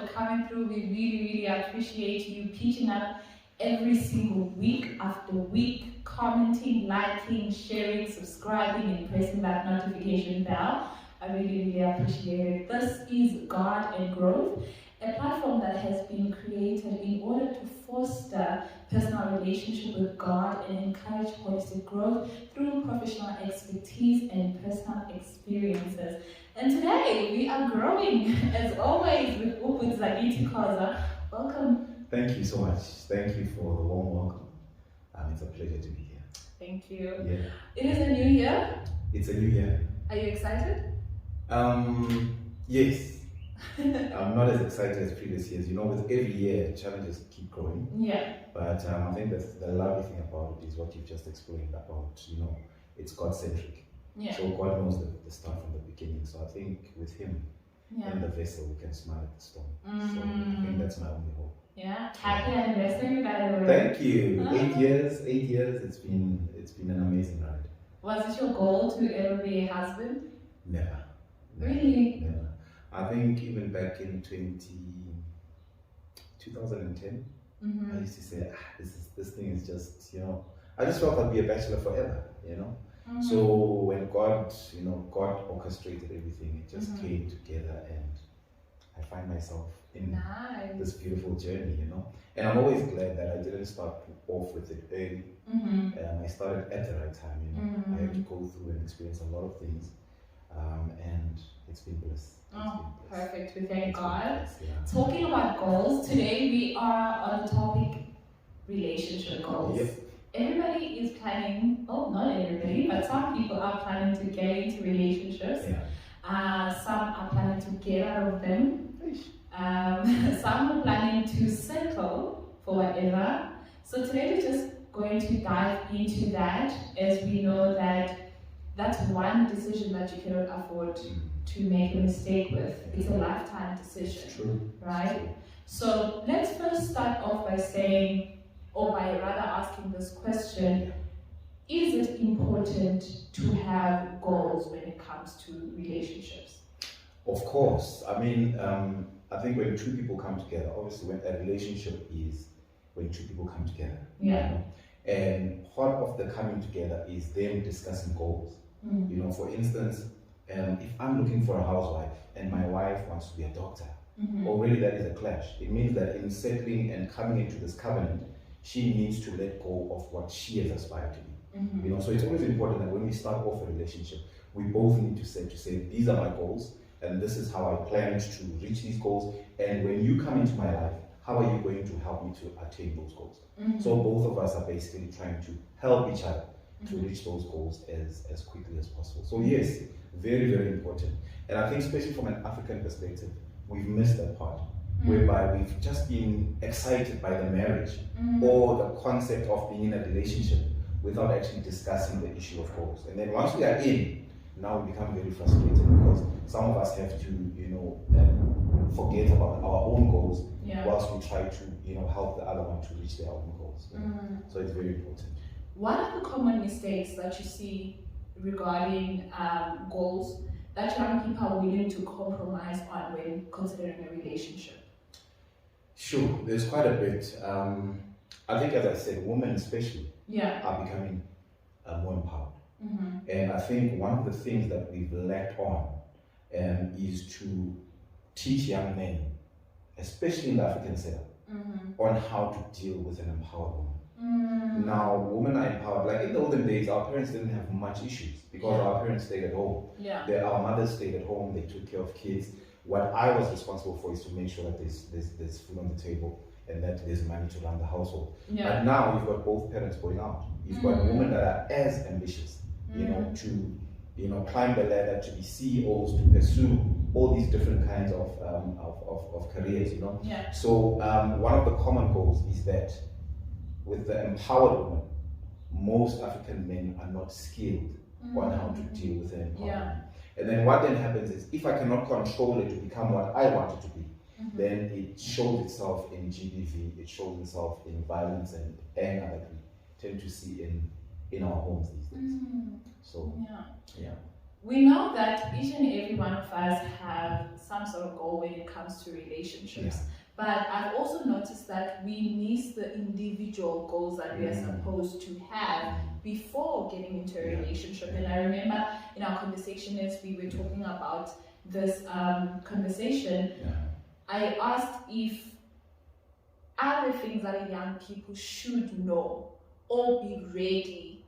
for coming through. We really appreciate you pitching up every single week after week, commenting, liking, sharing, subscribing, and pressing that notification bell. I really appreciate it. This is God and Growth, a platform that has been created in order to foster personal relationship with God and encourage holistic growth through professional expertise and personal experiences. And today we are growing, as always, with Brother Zakithi Khoza. Welcome. Thank you so much. Thank you for the warm welcome. It's a pleasure to be here. Thank you. Yeah. It is a new year. It's a new year. Are you excited? Yes. I'm not as excited as previous years. You know, with every year, challenges keep growing. Yeah. But I think that's the lovely thing about it is what you've just explained about, you know, it's God-centric. Yeah. So God knows the start from the beginning. So I think with Him in the vessel, we can smile at the storm. So I think that's my only hope. Yeah. Happy anniversary, by the way. Thank you. 8 years. 8 years. It's been an amazing ride. Was it your goal to ever be a husband? Never. Really? Never. I think even back in 2010, I used to say, this thing is just, you know, I just felt I'd be a bachelor forever, you know. So when God orchestrated everything, it just came together, and I find myself in this beautiful journey, you know. And I'm always glad that I didn't start off with it early. I started at the right time, you know. I had to go through and experience a lot of things, and it's been bliss. Perfect. We thank God. Yeah. Talking about goals, today we are on the topic relationship goals. Yep. Everybody is planning, not everybody, but some people are planning to get into relationships. Yeah. Some are planning to get out of them. Some are planning to settle for whatever. So today we're just going to dive into that, as we know that that's one decision that you cannot afford to make a mistake with. It's a lifetime decision. It's true. Right? It's true. So let's first start off by saying, or by rather asking this question, is it important to have goals when it comes to relationships? Of course. I mean, I think when two people come together, obviously when a relationship is when two people come together. Yeah. You know? And part of the coming together is them discussing goals. You know, for instance, if I'm looking for a housewife and my wife wants to be a doctor, already that is a clash. It means that in settling and coming into this covenant, she needs to let go of what she has aspired to be. You know, so it's always important that when we start off a relationship, we both need to say, these are my goals, and this is how I plan to reach these goals. And when you come into my life, how are you going to help me to attain those goals? So both of us are basically trying to help each other to reach those goals as quickly as possible. So yes, very important. And I think especially from an African perspective, we've missed that part, whereby we've just been excited by the marriage or the concept of being in a relationship without actually discussing the issue of goals. And then once we are in, now we become very frustrated because some of us have to, you know, forget about our own goals whilst we try to, you know, help the other one to reach their own goals. You know? So it's very important. What are the common mistakes that you see regarding goals that young people are willing to compromise on when considering a relationship? Sure, there's quite a bit. I think, as I said, women especially are becoming more empowered. And I think one of the things that we've lacked on is to teach young men, especially in the African setup, on how to deal with an empowered woman. Now, women are empowered. Like in the olden days, our parents didn't have much issues because our parents stayed at home. Our mothers stayed at home. They took care of kids. What I was responsible for is to make sure that there's food on the table and that there's money to run the household. But now you've got both parents going out. You've got women that are as ambitious, you know, to climb the ladder, to be CEOs, to pursue all these different kinds of careers. You know. So one of the common goals is that with the empowered woman, most African men are not skilled on how to deal with an empowered woman. And then what then happens is, if I cannot control it to become what I want it to be, then it shows itself in GBV, it shows itself in violence and anger that we tend to see in our homes these days. So, yeah. we know that each and every one of us have some sort of goal when it comes to relationships. Yeah. But I've also noticed that we miss the individual goals that we are supposed to have before getting into a relationship. And I remember in our conversation as we were talking about this conversation, I asked if are there things that young people should know or be ready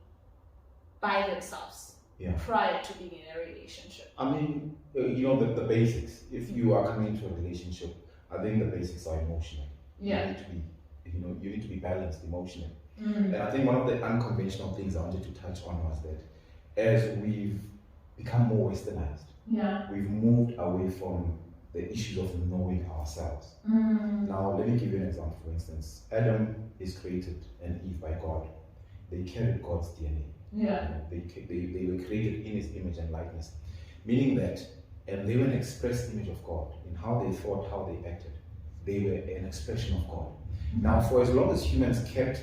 by themselves prior to being in a relationship? I mean, the basics. If you are coming into a relationship, I think the basics are emotional. Yeah. You need to be balanced emotionally. And I think one of the unconventional things I wanted to touch on was that as we've become more westernized, we've moved away from the issues of knowing ourselves. Now, let me give you an example. For instance, Adam is created and Eve by God. They carried God's DNA. Yeah. They were created in His image and likeness, meaning that they were an express image of God in how they thought, how they acted. They were an expression of God. Now, for as long as humans kept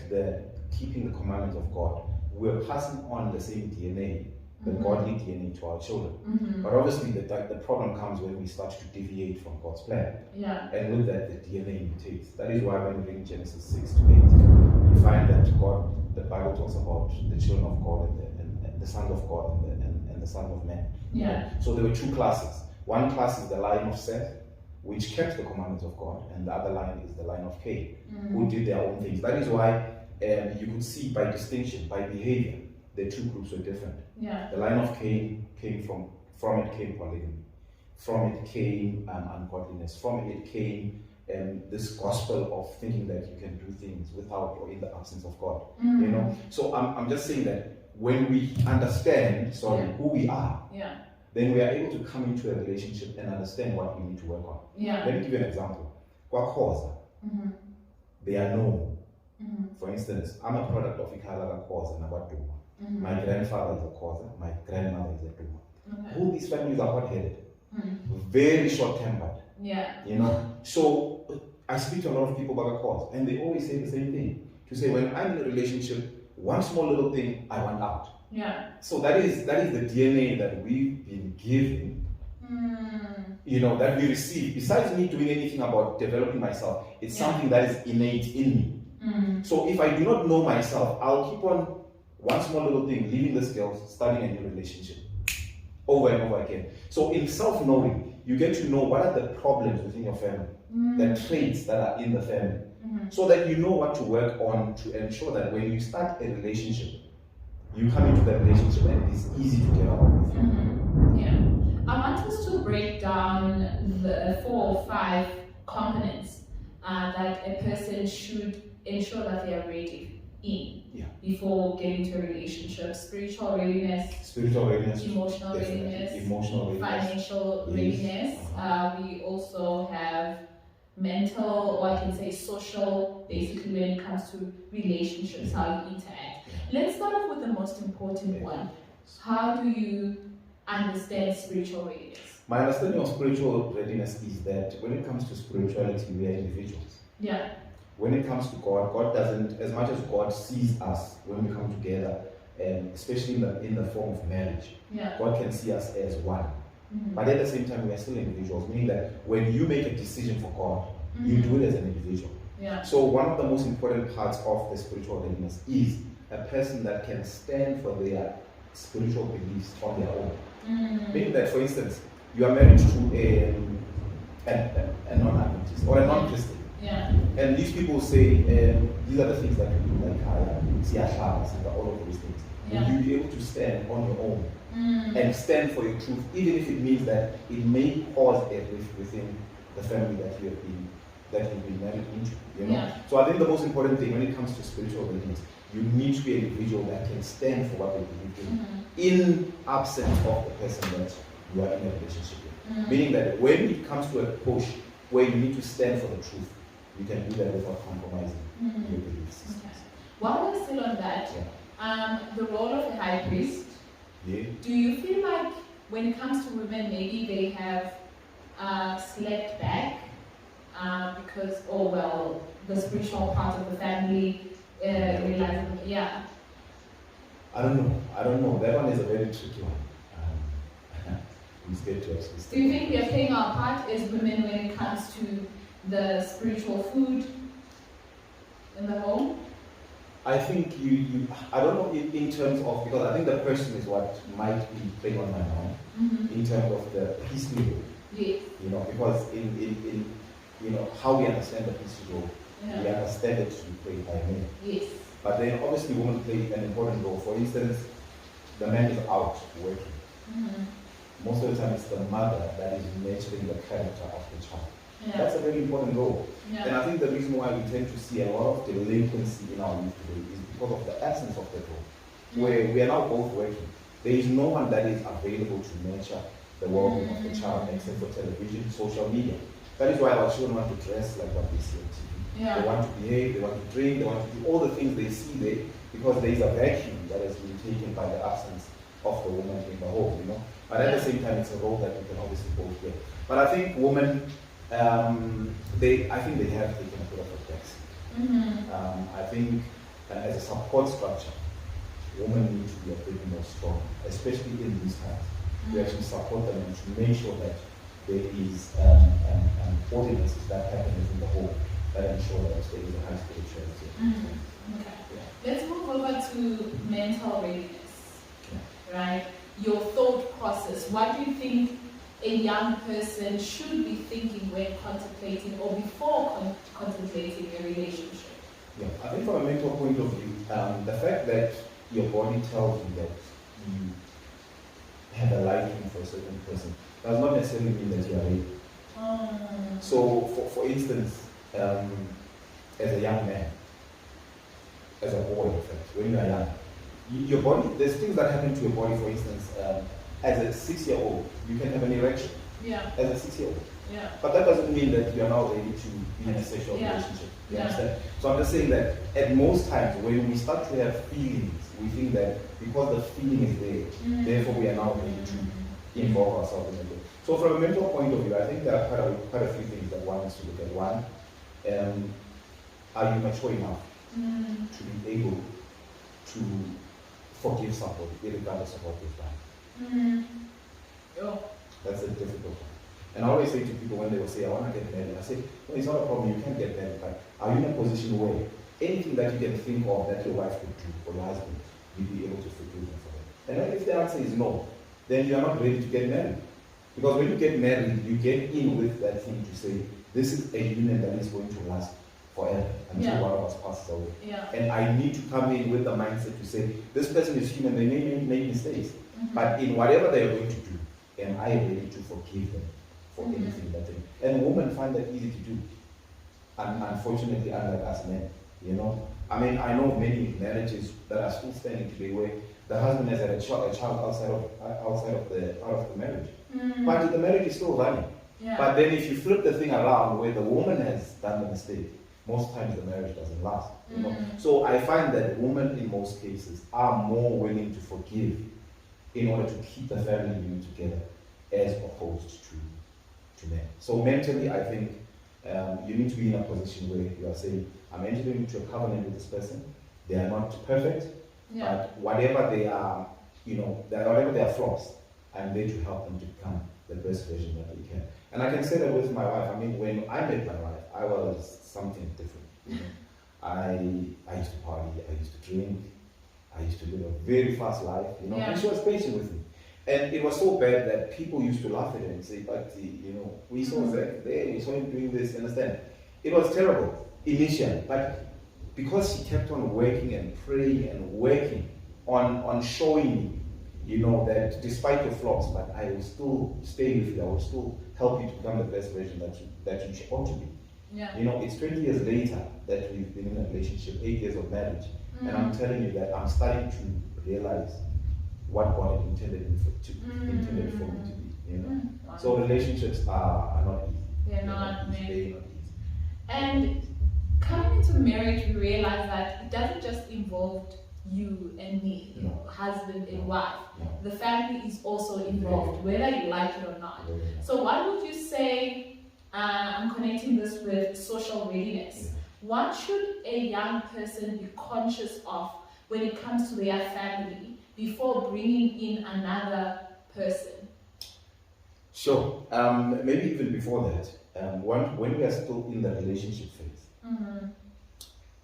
keeping the commandments of God, we were passing on the same DNA, the godly DNA, to our children. But obviously, the problem comes when we start to deviate from God's plan. Yeah. And with that, the DNA mutates. That is why when we read Genesis 6 to 8, you find that the Bible talks about the children of God and the sons of God and the sons of men. Yeah. So there were two classes. One class is the line of Seth, which kept the commandments of God, and the other line is the line of Cain, who did their own things. That is why you could see by distinction, by behavior, the two groups were different. Yeah. The line of Cain came from it came polygamy, from it came ungodliness, from it came this gospel of thinking that you can do things without or in the absence of God. So I'm just saying that when we understand who we are, then we are able to come into a relationship and understand what we need to work on. Let me give you an example. Khoza, they are known. For instance, I'm a product of Ikhala Khoza and Maduma. My grandfather is a Khoza, my grandmother is a Duma. All these families are hot-headed, very short-tempered. So I speak to a lot of people about Khoza, and they always say the same thing. To say, when I'm in a relationship, one small little thing, I want out. So that is the DNA that we've been given, that we receive. Besides me doing anything about developing myself, it's something that is innate in me. So if I do not know myself, I'll keep on one small little thing, leaving the skills, starting a new relationship over and over again. So in self-knowing, you get to know what are the problems within your family, the traits that are in the family, so that you know what to work on to ensure that when you start a relationship, you come into the relationship and it is easy to get along with you. I want us to break down the 4 or 5 components that a person should ensure that they are ready in before getting to a relationship. Spiritual readiness, emotional readiness, financial readiness. We also have mental, or I can say social, basically when it comes to relationships, how you interact. Let's start off with the most important one. How do you understand spiritual readiness? My understanding of spiritual readiness is that when it comes to spirituality, we are individuals. When it comes to God, God doesn't, as much as God sees us when we come together, especially in the form of marriage, God can see us as one. But at the same time, we are still individuals, meaning that when you make a decision for God, you do it as an individual. So one of the most important parts of the spiritual readiness is a person that can stand for their spiritual beliefs on their own. Meaning that, for instance, you are married to a non-Adventist or a non-Christian. And these people say, these are the things that we do, like all of those things. Will you be able to stand on your own and stand for your truth, even if it means that it may cause a rift within the family that you've been married into? So I think the most important thing when it comes to spiritual readiness, you need to be an individual that can stand for what they believe in absence of the person that you are in a relationship with. Meaning that when it comes to a push where you need to stand for the truth, you can do that without compromising your beliefs. While we're still on that, the role of a high priest, do you feel like when it comes to women, maybe they have slept back because, the spiritual part of the family realizes, I don't know. That one is a very tricky one. we're scared to actually step. Do you think we are playing our part as women when it comes to the spiritual food in the home? I think I don't know in terms of, because I think the question is what might be playing on my mind in terms of the peace meal. Yes. Because in how we understand the peace meal, we understand it to be played by men. Yes. But then obviously women play an important role. For instance, the man is out working. Most of the time it's the mother that is nurturing the character of the child. That's a very important role. And I think the reason why we tend to see a lot of delinquency in our youth today is because of the absence of that role. Where we are now both working. There is no one that is available to nurture the well-being of the child except for television, social media. That is why our children want to dress like what they see on TV. They want to behave, they want to drink, they want to do all the things they see there because there is a vacuum that has been taken by the absence of the woman in the home, But at the same time, it's a role that we can obviously both play. But I think women, they have taken a bit of a backseat. I think as a support structure, women need to be a bit more strong, especially in these times. We actually support them and to make sure that there is ordinances that happen within the home that ensure that there is a high spirituality. Okay. Let's move over to mental readiness. Right? Your thought process. What do you think a young person should be thinking when contemplating or before contemplating a relationship? I think from a mental point of view, the fact that your body tells you that you have a liking for a certain person does not necessarily mean that you are ready. So, for instance, as a young man, as a boy, in fact, when you are young, your body, there's things that happen to your body, for instance, as a 6-year-old, you can have an erection. As a 6-year-old. But that doesn't mean that you are now ready to be in a sexual relationship. You understand? So I'm just saying that at most times when we start to have feelings, we think that because the feeling is there, therefore we are now ready to involve ourselves in it. So from a mental point of view, I think there are quite a few things that one needs to look at. One, are you mature enough to be able to forgive somebody, regardless of what they've done? That's a difficult one. And I always say to people when they will say, I want to get married, I say, no, it's not a problem, you can get married, but are you in a position where anything that you can think of that your wife could do or your husband, you'll be able to forgive them for that? And if the answer is no, then you are not ready to get married. Because when you get married, you get in with that thing to say, this is a union that is going to last forever until one of us passes away. And I need to come in with the mindset to say, this person is human, they may make mistakes, but in whatever they are going to do, am I ready to forgive them for anything that they... And women find that easy to do. And unfortunately, unlike us men, I mean, I know many marriages that are still standing today where the husband has had a child outside of the marriage. But the marriage is still running. But then if you flip the thing around where the woman has done the mistake, most times the marriage doesn't last. So I find that women in most cases are more willing to forgive in order to keep the family unit together as opposed to men. So mentally, I think you need to be in a position where you are saying, I'm entering into a covenant with this person. They are not perfect, but whatever they are, whatever their flaws, I'm there to help them to become the best version that they can. And I can say that with my wife. I mean, when I met my wife, I was something different. I used to party, I used to drink, I used to live a very fast life, and she was patient with me. And it was so bad that people used to laugh at it and say, but we saw Zach there, we saw him doing this, understand? It was terrible initially, but because she kept on working and praying and working on showing me, that despite your flaws, but I will still stay with you, I will still help you to become the best version that you ought to be. It's 20 years later that we've been in a relationship, 8 years of marriage, and I'm telling you that I'm starting to realize what God intended for me to be. So relationships are not easy. They're not easy. And coming into marriage, we realize that it doesn't just involve you and me, husband and wife. The family is also involved, whether you like it or not. So what would you say, I'm connecting this with social readiness, what should a young person be conscious of when it comes to their family before bringing in another person? Sure. Maybe even before that, when we are still in the relationship phase,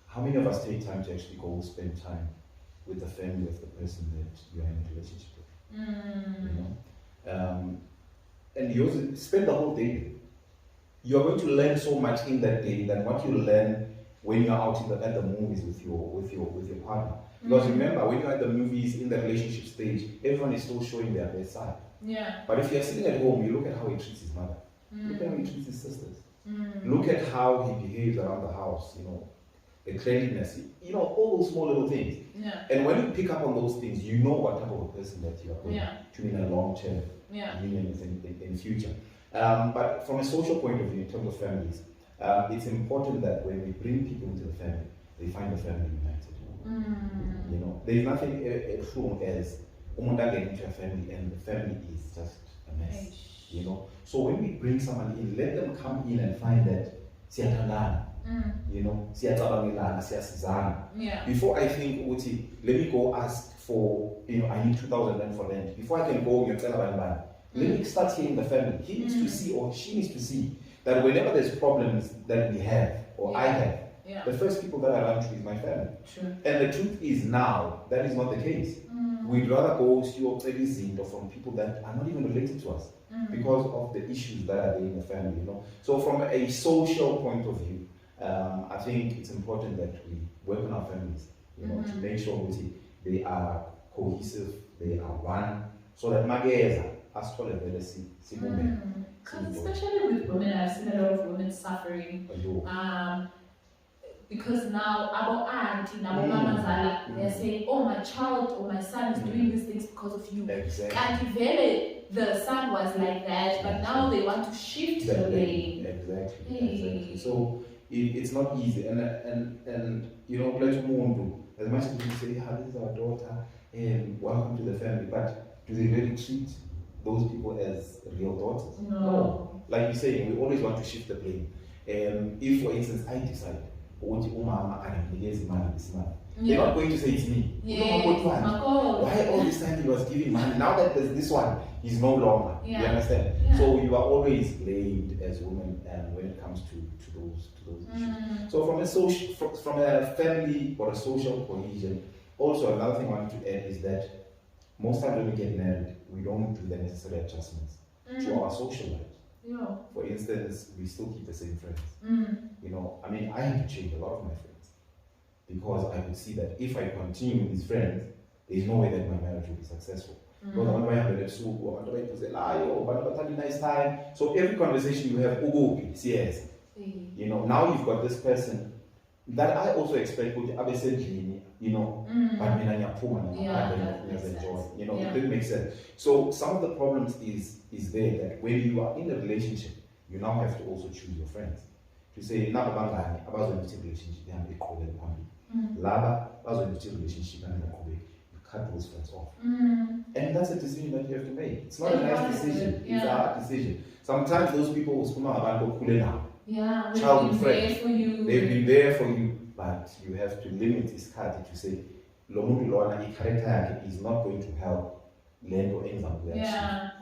how many of us take time to actually go spend time with the family of the person that you are in a relationship with? You know, and you also spend the whole day. You are going to learn so much in that day than what you learn when you are out at the movies with your partner. Because remember, when you're at the movies in the relationship stage, everyone is still showing their best side. Yeah. But if you're sitting at home, you look at how he treats his mother. Look at how he treats his sisters. Look at how he behaves around the house, the cleanliness, all those small little things. Yeah. And when you pick up on those things, you know what type of a person that you are going to be in a long-term union with in future. But from a social point of view, in terms of families, it's important that when we bring people into the family, they find the family united. There's nothing true as getting into a family and the family is just a mess. So when we bring someone in, let them come in and find that siyathandana, siyacabangilana, siyasizana. Before I think, Uti, let me go ask for, I need 2,000 rand for rent. Before I can go, let me start hearing the family. He needs to see, or she needs to see, that whenever there's problems that we have, or I have, the first people that I run to is my family. True. And the truth is now, that is not the case. We'd rather go to from people that are not even related to us because of the issues that are there in the family. So from a social point of view, I think it's important that we work on our families, to make sure they are cohesive, they are one, so that mageza as well as especially with women, I've seen a lot of women suffering. Because now our auntie, our mama, they're saying, oh, my child or my son is doing these things because of you. Exactly. And the son was like that, but now they want to shift the blame. Exactly. So it's not easy. And as much as we say, this is our daughter, and welcome to the family, but do they really treat those people as real daughters? No. Like you say, we always want to shift the blame. If, for instance, I decide, they're not going to say it's me. Why all this time he was giving money? Now that there's this one, he's no longer. You understand? So you are always blamed as women when it comes to those issues. So from a family or a social cohesion, also another thing I want to add is that most times when we get married, we don't do the necessary adjustments to our social lives. For instance, we still keep the same friends. I had to change a lot of my friends because I could see that if I continue with these friends, there is no way that my marriage will be successful. Because I want to have a nice time. So every conversation you have, yes. Now you've got this person that I also expect would have a but it didn't make sense. So some of the problems is there that when you are in a relationship, you now have to also choose your friends. To say, relationship, you cut those friends off. And that's a decision that you have to make. It's not a nice decision, it's a hard decision. Sometimes those people will childhood friends, they've been there for you, but you have to limit this card to say, character is not going to help land or exam.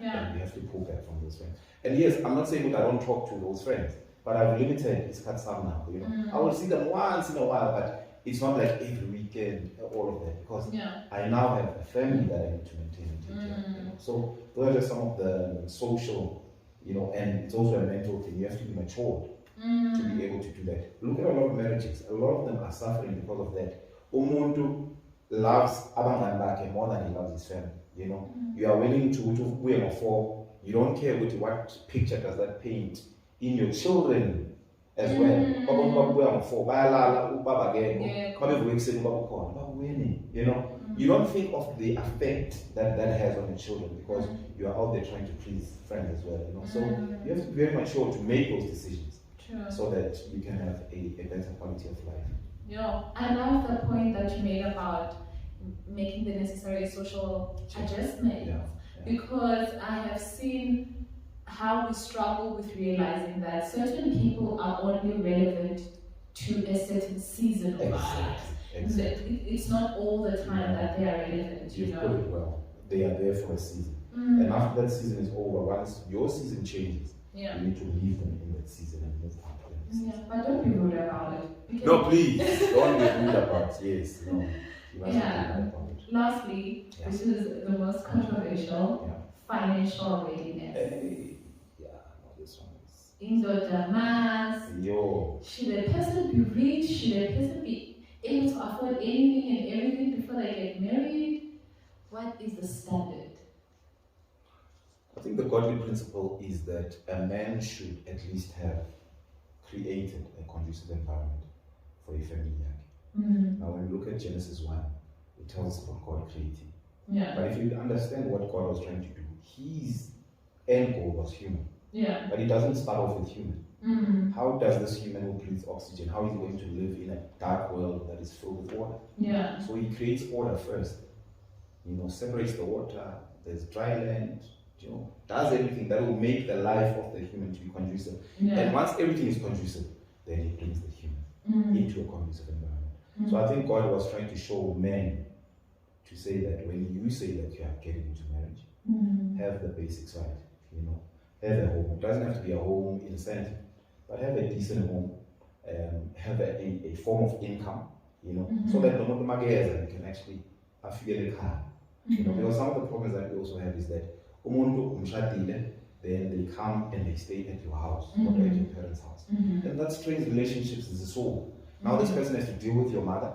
And we have to pull back from those friends. And yes, I'm not saying that I don't talk to those friends, but I've limited this card some now. I will see them once in a while, but it's not like every weekend, all of that, because I now have a family that I need to maintain and take care of. So those are just some of the social, and it's also a mental thing. You have to be matured to be able to do that. Look at a lot of marriages. A lot of them are suffering because of that. Umuntu loves abangani bakhe more than he loves his family. You are willing to for. You don't care what picture does that paint in your children as well. You don't think of the effect that has on your children because you are out there trying to please friends as well. So you have to be very mature to make those decisions so that you can have a better quality of life. I love the point that you made about making the necessary social adjustments because I have seen how we struggle with realizing that certain people are only relevant to a certain season of our life. It's not all the time that they are relevant. You put it well. they are there for a season. And after that season is over, once your season changes, you need to leave them in that season and move on to the next season. But don't be rude about it. No, please, don't be rude about it. Yes, no. You must be rude about it. Lastly, which is the most controversial, financial readiness. This one is. Should a person be rich? Should a person be able to afford anything and everything before they get married? What is the standard? I think the godly principle is that a man should at least have created a conducive environment for a family. Now, when we look at Genesis 1, it tells us about God creating. But if you understand what God was trying to do, his end goal was human. But he doesn't start off with human. How does this human who breathes oxygen, how is he going to live in a dark world that is filled with water? So he creates order first. Separates the water, there's dry land, does everything that will make the life of the human to be conducive. And once everything is conducive, then he brings the human into a conducive environment. So I think God was trying to show men to say that when you say that you are getting into marriage, have the basics right, have a home. It doesn't have to be a home in center, but have a decent home, have a form of income, so that no matter you can actually figure the car. Because some of the problems that we also have is that then they come and they stay at your house, or at your parents' house. And that strains relationships as a soul. Now this person has to deal with your mother,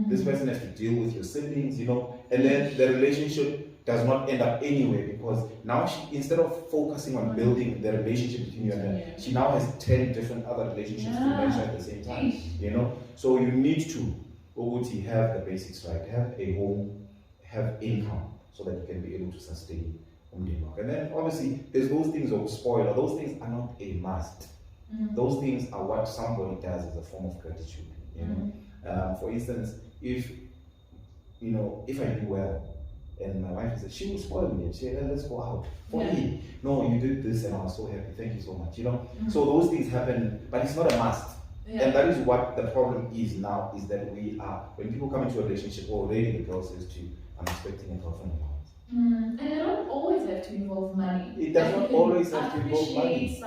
this person has to deal with your siblings, and then the relationship does not end up anywhere, because now she, instead of focusing on building the relationship between you and her, she now has 10 different other relationships to measure at the same time. So you need to have the basics right, have a home, have income, so that you can be able to sustain. And then obviously there's those things of spoil. Those things are not a must. Those things are what somebody does as a form of gratitude. For instance, if I do well and my wife says she will spoil me and she said, let's go out for me. No, you did this and I was so happy. Thank you so much. So those things happen, but it's not a must. And that is what the problem is now, is that when people come into a relationship, already the girl says to you, I'm expecting a girlfriend of ours. And it don't always have to involve money. It does not always have to involve money.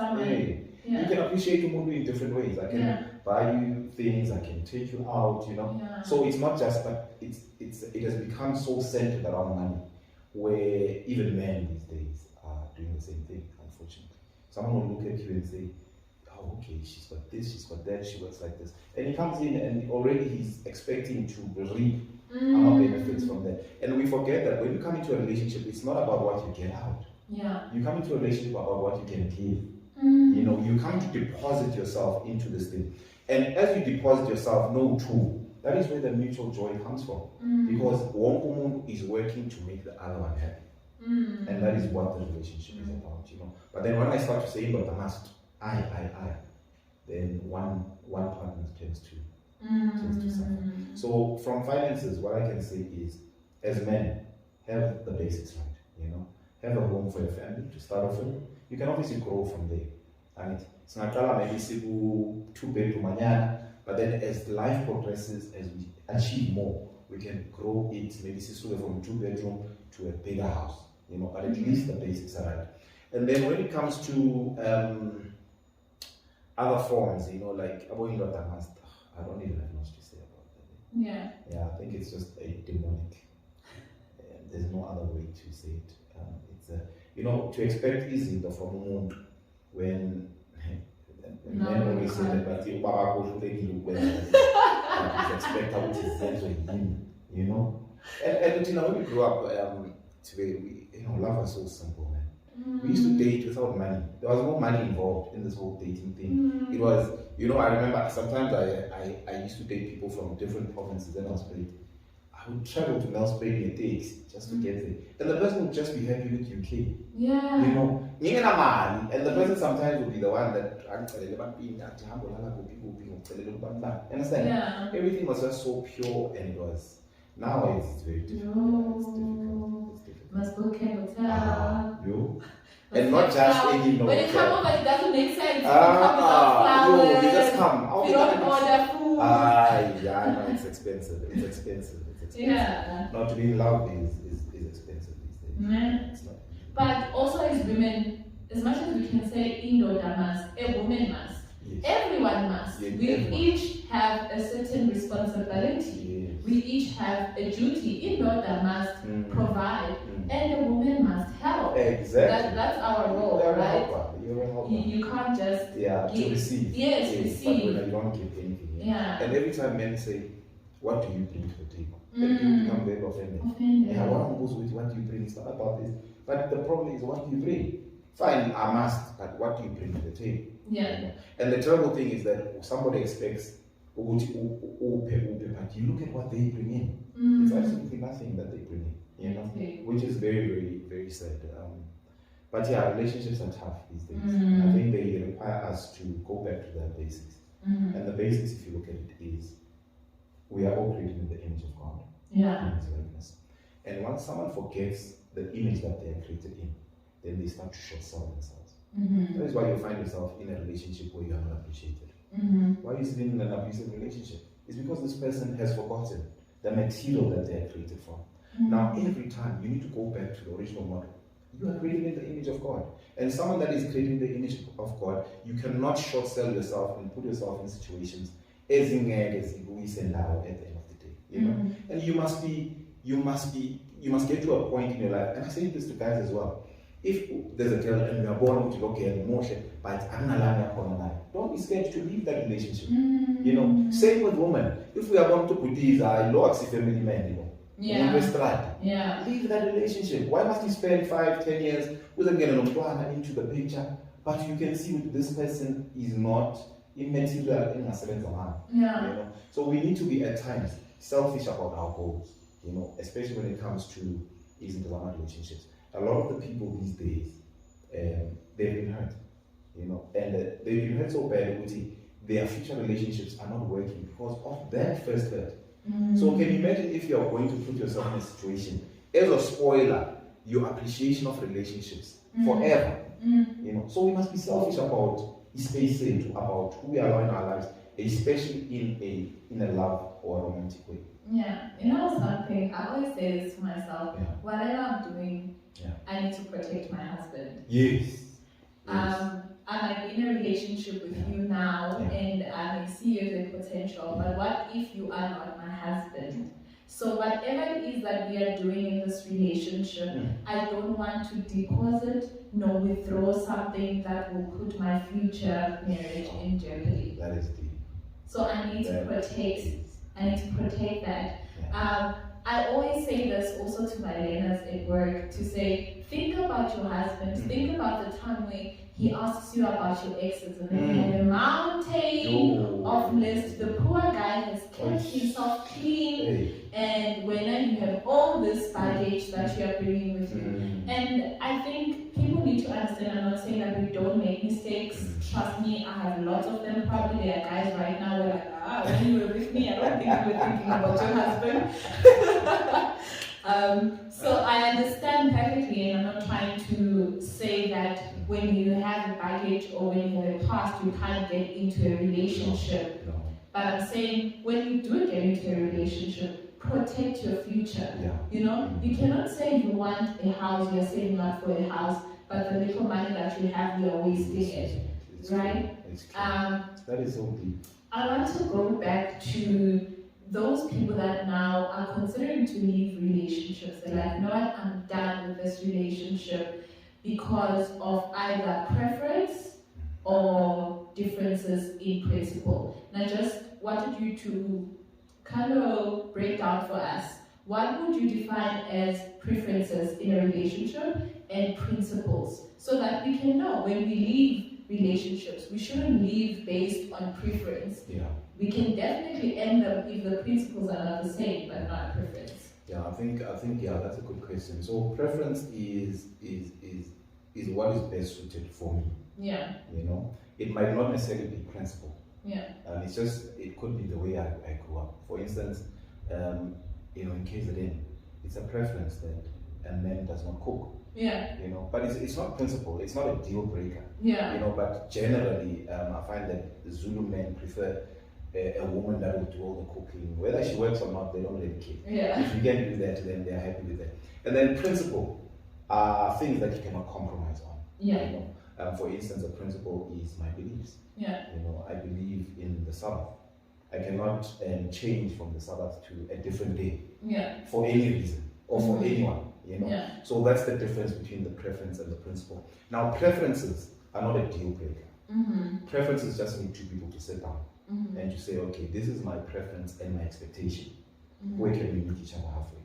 You can appreciate Umuntu in different ways. I can buy you things, I can take you out, So it's not just, but it has become so centered around money, where even men these days are doing the same thing, unfortunately. Someone will look at you and say, oh, okay, she's got this, she's got that, she works like this. And he comes in and already he's expecting to reap our benefits from that. And we forget that when you come into a relationship, it's not about what you get out. You come into a relationship about what you can give. You come to deposit yourself into this thing. And as you deposit yourself, know too, that is where the mutual joy comes from. Because one woman is working to make the other one happy. And that is what the relationship is about, But then when I start to say, but I must, I, then one partner tends to suffer. So from finances, what I can say is, as men, have the basics right, have a home for your family to start off with. You can obviously grow from there. It's not maybe 2-bedroom, but then as life progresses, as we achieve more, we can grow it maybe from 2-bedroom to a bigger house, but at least the basics are right. And then when it comes to other forms, like I don't even have much to say about that. I think it's just a demonic. There's no other way to say it. It's to expect easy from a moon when men always say that, but you expect how it is sent to him, And when we grew up, love was so simple, man. We used to date without money. There was no money involved in this whole dating thing. It was, I remember sometimes I used to date people from different provinces in Australia. I would travel to Nelspruit in takes just to get there. And the person would just be happy with UK. And the person sometimes would be the one that understand? Everything was just so pure, and it was. Now it's very difficult. It's difficult. Must book a hotel. And not just any When you come over, it doesn't make sense. You just come. You don't order food. It's expensive. Not to be in love is expensive these days. It's not. But also as women, as much as we can say indoda must, a woman must. Yes. Everyone must. Yes, we each have a certain responsibility. Yes. We each have a duty. Indoda must provide, and a woman must help. Exactly. That's our role, right? You're a helper. You can't just give. To receive. Yes, receive. But when you don't give anything. Yeah. And every time men say, "What do you bring to the table?" Then people become very offended. Yeah, what do you bring? It's not about this. But the problem is, what do you bring? Fine, I must, but what do you bring to the table? Yeah. And the terrible thing is that somebody expects but you look at what they bring in. It's absolutely nothing that they bring in, which is very, very, very sad. But yeah, relationships are tough these days. I think they require us to go back to the basics. And the basics, if you look at it, is we are all created in the image of God. Yeah. In His likeness. And once someone forgets the image that they are created in, then they start to short sell themselves. That is why you find yourself in a relationship where you are not appreciated. Why are you still in an abusive relationship? It's because this person has forgotten the material that they are created from. Now, every time you need to go back to the original model. You are created in the image of God. And someone that is created in the image of God, you cannot short sell yourself and put yourself in situations as in as now at the end of the day. And you must get to a point in your life, and I say this to guys as well. If there's a girl and you are born with a emotion, but don't be scared to leave that relationship. Same with women. If we are born to put these, I love family men, leave that relationship. Why must you spend 5-10 years with a girl into the picture, but you can see this person is not immaterial in a So we need to be at times selfish about our goals, especially when it comes to relationships. A lot of the people these days, they've been hurt, and they've been hurt so bad that their future relationships are not working because of that first hurt. So can you imagine if you are going to put yourself in a situation, as a spoiler, your appreciation of relationships forever, So we must be selfish about space about who we allow in our lives, especially in a love or a romantic way. Yeah, something, I always say this to myself, whatever I'm doing, I need to protect my husband. Yes. I'm in a relationship with you now, and I may see you as a potential, but what if you are not my husband? So whatever it is that we are doing in this relationship, I don't want to deposit nor withdraw something that will put my future marriage in jeopardy. That is deep. So I need to protect that. I always say this also to my learners at work, to say, think about your husband, think about the time where he asks you about your exes, and then you have a mountain of lists. The poor guy has kept himself clean, and when you have all this baggage that you are bringing with you. And I think people need to understand, I'm not saying that we don't make mistakes. Trust me, I have lots of them. Probably there are guys right now who are like, when you were with me, I don't think you were thinking about your husband. So I understand perfectly, and I'm not trying to say that when you have a baggage or when you have a past, you can't get into a relationship. No. But I'm saying when you do get into a relationship, protect your future. You cannot say you want a house, you're saving up for a house, but the little money that you have, you're wasting it. Right? That is so deep. I want to go back to those people that now are considering to leave relationships. They're like, no, I'm done with this relationship because of either preference or differences in principle. And I just wanted you to kind of break down for us, what would you define as preferences in a relationship and principles, so that we can know when we leave relationships, we shouldn't leave based on preference. We can definitely end up if the principles are not the same, but not preference. I think that's a good question. So preference is what is best suited for me. It might not necessarily be principle. It's just, it could be the way I grew up. For instance, in KZN, it's a preference that a man does not cook. But it's not principle. It's not a deal breaker. But generally, I find that the Zulu men prefer a woman that will do all the cooking. Whether she works or not, they don't really care. If you can do that, then they're happy with that. And then principle. are things that you cannot compromise on. Yeah. You know? For instance, a principle is my beliefs. Yeah. You know, I believe in the Sabbath. I cannot change from the Sabbath to a different day. Yeah. For any reason or for anyone. You know. Yeah. So that's the difference between the preference and the principle. Now, preferences are not a deal breaker. Preferences just need two people to sit down and to say, okay, this is my preference and my expectation. Where can we meet each other halfway?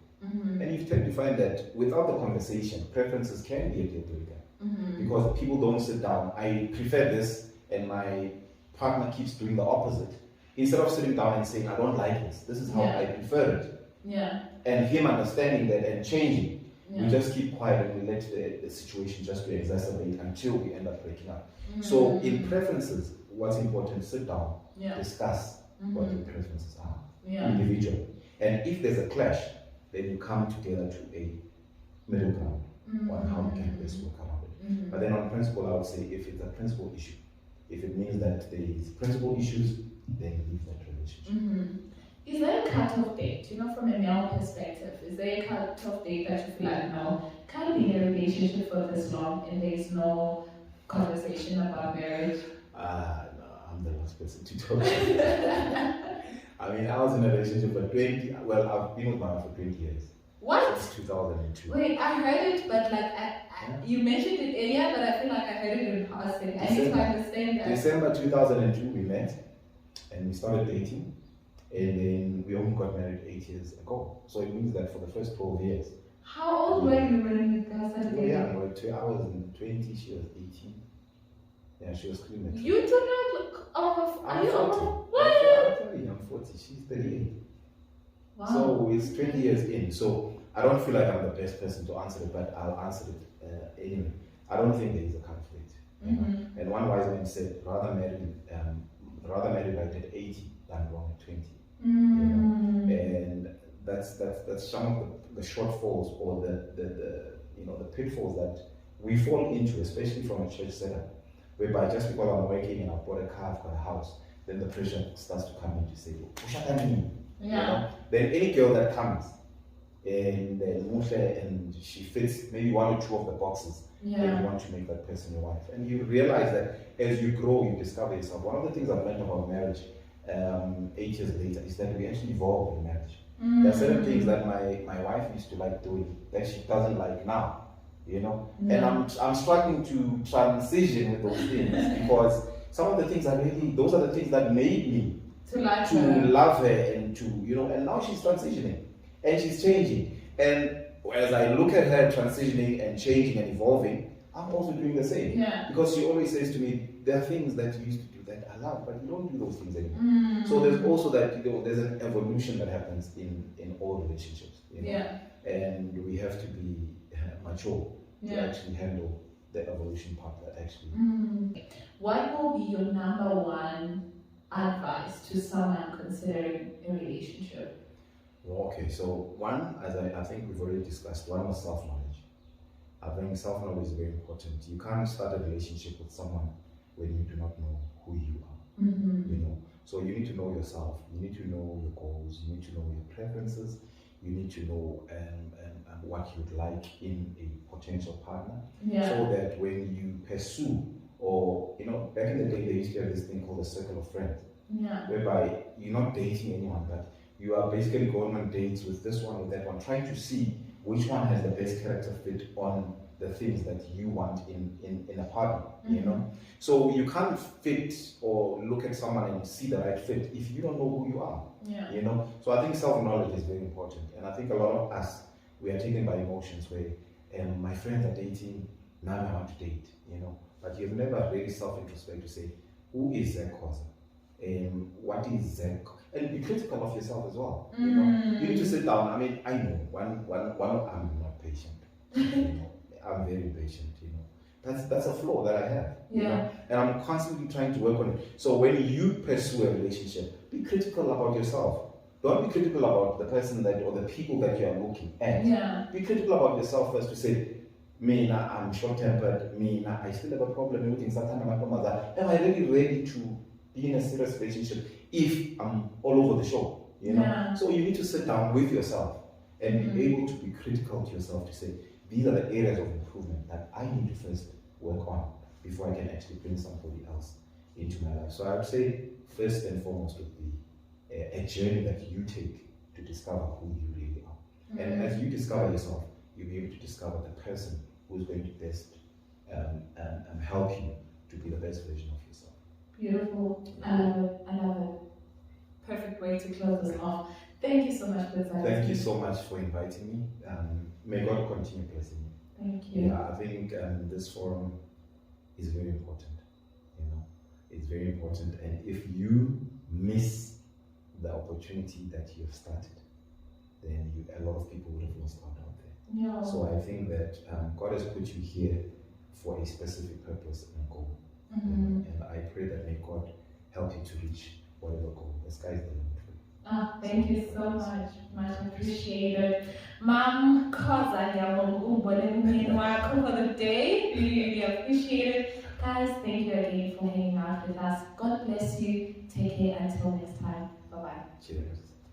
And you tend to find that without the conversation, preferences can be a deal breaker. Because people don't sit down, I prefer this, and my partner keeps doing the opposite. Instead of sitting down and saying, I don't like this is how I prefer it. Yeah. And him understanding that and changing. We just keep quiet and we let the situation just to exacerbate until we end up breaking up. So in preferences, what's important, sit down, discuss what your preferences are individually. And if there's a clash, then you come together to a middle ground on how you can best work around it. But then on principle, I would say if it's a principle issue, if it means that there is principle issues, then leave that relationship. Is there a cut-off date, you know, from a male perspective? Is there a cut-off date that you feel like, no, can't be in a relationship for this long and there's no conversation about marriage? No, I'm the last person to talk about that. I mean, I was in a relationship for 20, well, I've been with my wife for 20 years. What? Since 2002. Wait, I heard it, but like, you mentioned it earlier, but I feel like I heard it in passing. I need to understand that. December 2002, we met and we started dating. And then we only got married 8 years ago. So it means that for the first 12 years. How old were you when you guys started dating? Yeah, I was in 20, she was 18. Yeah, she was clean. You do not look off. I'm 40. What? I'm 40, she's 38. Wow. So it's 20 years in. So I don't feel like I'm the best person to answer it, but I'll answer it anyway. I don't think there is a conflict. And one wise man said, rather married right at 80 than wrong at 20. You know? And that's some of the shortfalls or the pitfalls that we fall into, especially from a church setup, whereby just because I'm working and I've bought a car, I've got a house, then the pressure starts to come in to say, you know? Then any girl that comes and she fits maybe one or two of the boxes, and you want to make that person your wife. And you realize that as you grow, you discover yourself. One of the things I've learned about marriage 8 years later is that we actually evolve in marriage. There are certain things that my wife used to like doing that she doesn't like now, you know. And I'm struggling to transition with those things because some of the things those are the things that made me to love her and to, you know, and now she's transitioning and she's changing. And as I look at her transitioning and changing and evolving, I'm also doing the same. Because she always says to me, there are things that you used to do that I love, but you don't do those things anymore. So there's also that, you know, there's an evolution that happens in all relationships. You know? And we have to be mature to actually handle the evolution part that actually. What will be your number one advice to someone considering a relationship? Okay, so one, as I think we've already discussed, one was self-knowledge. I think self-knowledge is very important. You can't start a relationship with someone when you do not know who you are. You know, so you need to know yourself. You need to know your goals. You need to know your preferences. You need to know what you'd like in a potential partner, so that when you pursue, or you know, back in the day they used to have this thing called a circle of friends, whereby you're not dating anyone, but you are basically going on dates with this one or that one, trying to see which one has the best character fit on the things that you want in a partner, you know. So you can't fit or look at someone and see the right fit if you don't know who you are, you know. So I think self-knowledge is very important, and I think a lot of us, we are taken by emotions where my friends are dating, now I want to date, you know. But you've never really self-introspect to say, who is Zakithi Khoza? What is Zakithi? And be critical of yourself as well. You know, you need to sit down. I mean, I know one. I'm not patient. You know, I'm very patient. You know, that's a flaw that I have. You know? And I'm constantly trying to work on it. So when you pursue a relationship, be critical about yourself. Don't be critical about the person that or the people that you are looking at. Be critical about yourself first to say, me, I'm short-tempered. Me, I still have a problem with things. Am I really ready to be in a serious relationship if I'm all over the show, you know? So you need to sit down with yourself and be able to be critical to yourself to say, these are the areas of improvement that I need to first work on before I can actually bring somebody else into my life. So I would say, first and foremost, would be a journey that you take to discover who you really are. And as you discover yourself, you'll be able to discover the person who's going to best help you to be the best version of yourself. Beautiful. Another perfect way to close this off. Thank you so much, Brother Zakithi. Thank you so much for inviting me. May God continue blessing you. Thank you. Yeah, I think this forum is very important. You know, it's very important. And if you miss the opportunity that you have started, then a lot of people would have lost out there. Yeah. So I think that God has put you here for a specific purpose and goal. And I pray that may God help you to reach whatever goal. The sky's the limit for you. Thank you so much. Much appreciated. Ma'am Khoza, for the day. Really appreciate it. Guys, thank you again for hanging out with us. God bless you. Take care until next time. Bye-bye. Cheers.